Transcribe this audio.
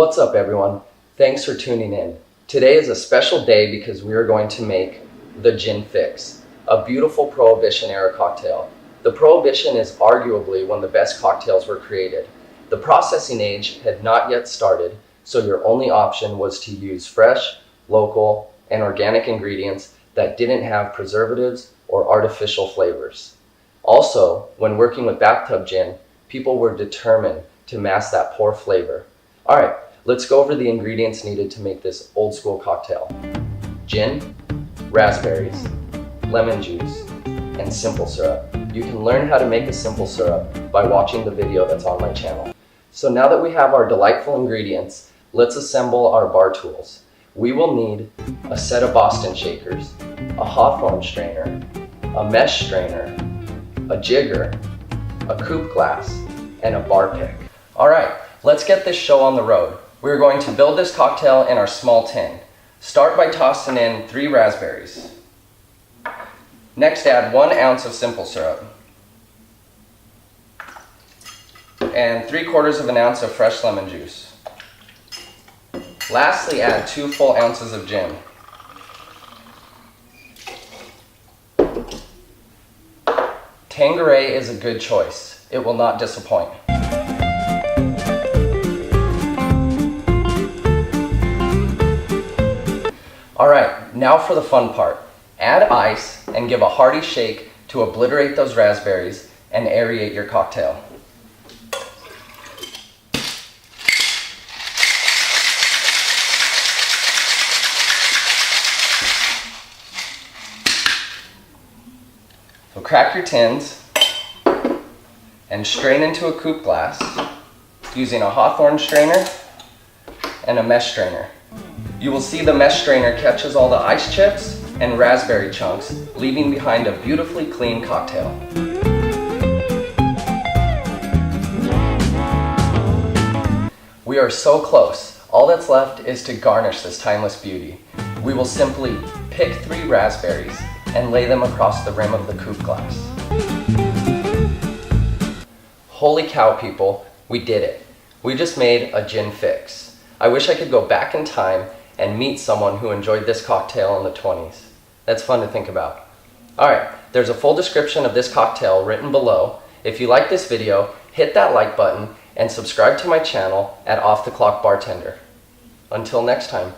What's up, everyone? Thanks for tuning in. Today is a special day because we are going to make the Gin Fixx, a beautiful Prohibition era cocktail. The Prohibition is arguably one of the best cocktails were created. The processing age had not yet started, so your only option was to use fresh, local, and organic ingredients that didn't have preservatives or artificial flavors. Also, when working with bathtub gin, people were determined to mask that poor flavor. Alright, let's go over the ingredients needed to make this old school cocktail. Gin, raspberries, lemon juice, and simple syrup. You can learn how to make a simple syrup by watching the video that's on my channel. So now that we have our delightful ingredients, let's assemble our bar tools. We will need a set of Boston shakers, a Hawthorne strainer, a mesh strainer, a jigger, a coupe glass, and a bar pick. Alright, let's get this show on the road. We're going to build this cocktail in our small tin. Start by tossing in 3 raspberries. Next, add 1 ounce of simple syrup and 3/4 of an ounce of fresh lemon juice. Lastly, add 2 full ounces of gin. Tanqueray is a good choice. It will not disappoint. Alright, now for the fun part. Add ice and give a hearty shake to obliterate those raspberries and aerate your cocktail. So crack your tins and strain into a coupe glass using a Hawthorne strainer and a mesh strainer. You will see the mesh strainer catches all the ice chips and raspberry chunks, leaving behind a beautifully clean cocktail. We are so close. All that's left is to garnish this timeless beauty. We will simply pick 3 raspberries and lay them across the rim of the coupe glass. Holy cow, people, we did it. We just made a Gin Fixx. I wish I could go back in time and meet someone who enjoyed this cocktail in the 20s. That's fun to think about. Alright, there's a full description of this cocktail written below. If you like this video, hit that like button and subscribe to my channel at Off the Clock Bartender. Until next time.